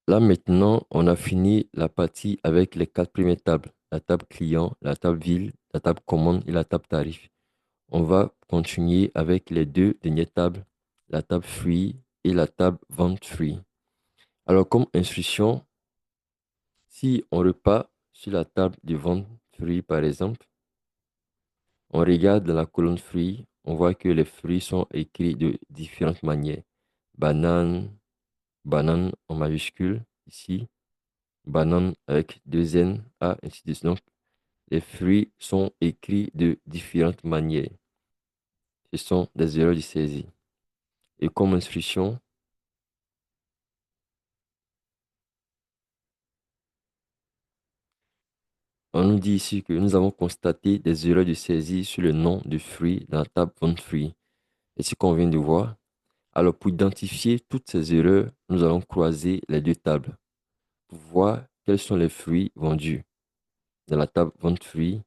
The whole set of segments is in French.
Là maintenant, on a fini la partie avec les quatre premières tables. La table client, la table ville, la table commande et la table tarif. On va continuer avec les deux dernières tables, la table fruits et la table vente fruits. Alors comme instruction, si on repart sur la table de vente fruits par exemple, on regarde dans la colonne fruits, on voit que les fruits sont écrits de différentes manières. Banane, banane en majuscule ici, banane avec deux N, A, ainsi de suite. Donc, les fruits sont écrits de différentes manières. Ce sont des erreurs de saisie. Et comme instruction, on nous dit ici que nous avons constaté des erreurs de saisie sur le nom de fruit dans la table vente fruits. Et ce qu'on vient de voir. Alors, pour identifier toutes ces erreurs, nous allons croiser les deux tables pour voir quels sont les fruits vendus dans la table vente fruits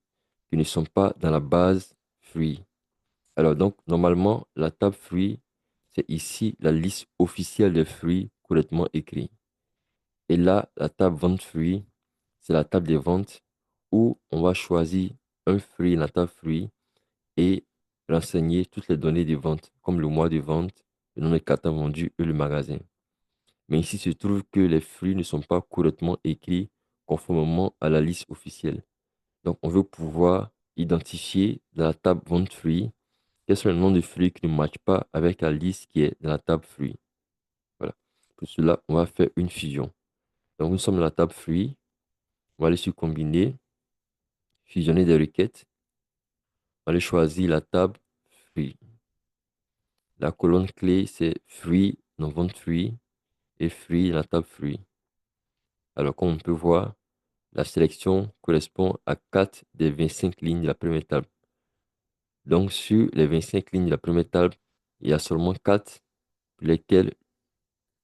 qui ne sont pas dans la base fruits. Alors, donc, normalement, la table fruits, c'est ici la liste officielle des fruits correctement écrits. Et là, la table vente fruits, c'est la table des ventes où on va choisir un fruit dans la table fruits et renseigner toutes les données de vente, comme le mois de vente, le nombre de cartons vendus et le magasin. Mais ici se trouve que les fruits ne sont pas correctement écrits conformément à la liste officielle. Donc, on veut pouvoir identifier dans la table vente fruits quels sont les noms de fruits qui ne matchent pas avec la liste qui est dans la table fruits. Voilà. Pour cela, on va faire une fusion. Donc, nous sommes dans la table fruits. On va aller sur combiner, fusionner des requêtes. On va aller choisir la table fruits. La colonne clé, c'est fruits dans vente fruits et fruits dans la table fruits. Alors, comme on peut voir, la sélection correspond à 4 des 25 lignes de la première table. Donc, sur les 25 lignes de la première table, il y a seulement 4 pour lesquelles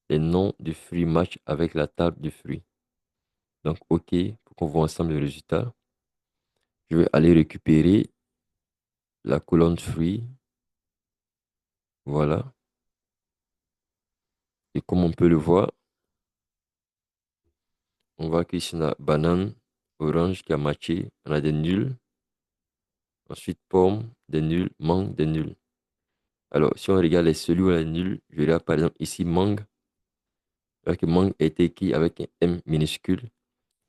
les noms de fruits matchent avec la table de fruits. Donc, OK, pour qu'on voit ensemble le résultat, je vais aller récupérer la colonne fruits. Voilà. Et comme on peut le voir, on voit qu'ici, on a banane, orange qui a matché, on a des nuls. Ensuite, pomme, des nuls, mangue, des nuls. Alors, si on regarde les celui où il y a nul, je regarde par exemple ici mangue, alors que mangue est écrit avec un M minuscule,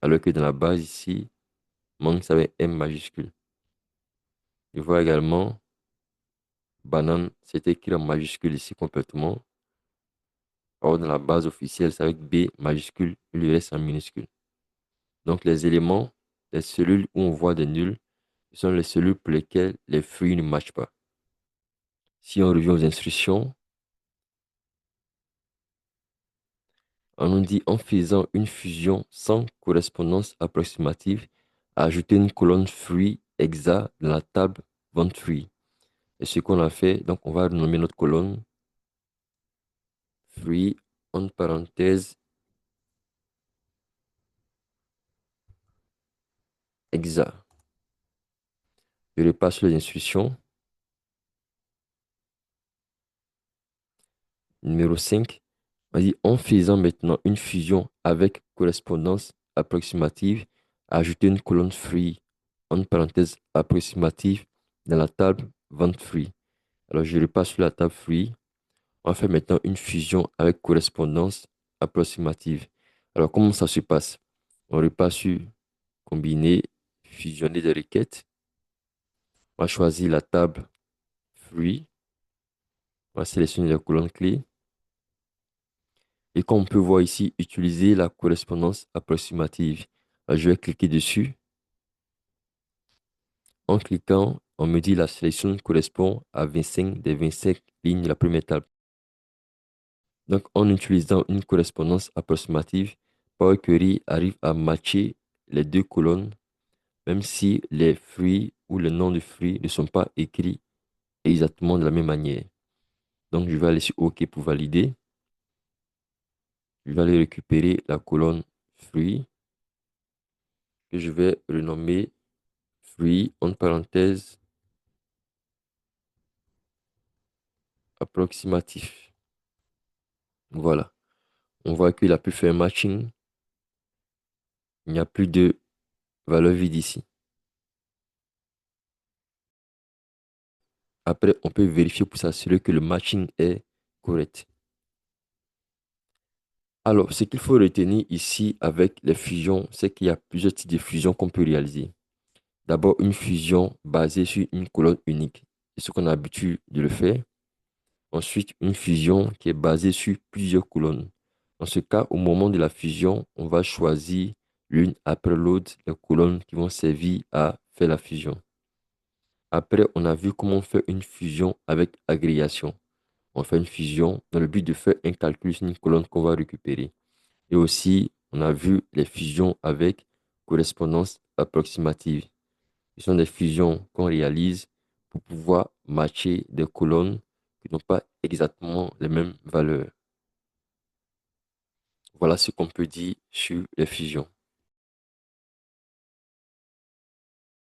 alors que dans la base ici, mangue c'est avec M majuscule. Je vois également banane, c'est écrit en majuscule ici complètement. Or, dans la base officielle, c'est avec B majuscule et le reste en minuscule. Donc, les éléments, les cellules où on voit des nuls, ce sont les cellules pour lesquelles les fruits ne matchent pas. Si on revient aux instructions, on nous dit en faisant une fusion sans correspondance approximative, ajouter une colonne fruits exact dans la table vente fruits. Et ce qu'on a fait, donc on va renommer notre colonne fruits en parenthèse exact. Je repasse sur les instructions. Numéro 5, on dit en faisant maintenant une fusion avec correspondance approximative, ajouter une colonne fruits en parenthèse approximative dans la table vente fruits. Alors je repasse sur la table fruits. On va faire maintenant une fusion avec correspondance approximative. Alors comment ça se passe? On repasse sur combiner, fusionner des requêtes. On va choisir la table fruits. On va sélectionner la colonne clé. Et comme on peut voir ici, utiliser la correspondance approximative. Alors, je vais cliquer dessus. En cliquant, on me dit la sélection correspond à 25 des 25 lignes de la première table. Donc, en utilisant une correspondance approximative, Power Query arrive à matcher les deux colonnes, même si les fruits ou le nom du fruit ne sont pas écrits exactement de la même manière. Donc, je vais aller sur OK pour valider. Je vais aller récupérer la colonne fruits que je vais renommer fruits en parenthèse approximatif. Voilà. on voit qu'il a pu faire un matching. Il n'y a plus de valeur vide ici. Après, on peut vérifier pour s'assurer que le matching est correct. Alors, ce qu'il faut retenir ici avec les fusions, c'est qu'il y a plusieurs types de fusions qu'on peut réaliser. D'abord, une fusion basée sur une colonne unique. C'est ce qu'on a l'habitude de le faire. Ensuite, une fusion qui est basée sur plusieurs colonnes. Dans ce cas, au moment de la fusion, on va choisir l'une après l'autre les colonnes qui vont servir à faire la fusion. Après, on a vu comment faire une fusion avec agrégation. On fait une fusion dans le but de faire un calcul sur une colonne qu'on va récupérer. Et aussi, on a vu les fusions avec correspondance approximative. Ce sont des fusions qu'on réalise pour pouvoir matcher des colonnes qui n'ont pas exactement les mêmes valeurs. Voilà ce qu'on peut dire sur les fusions.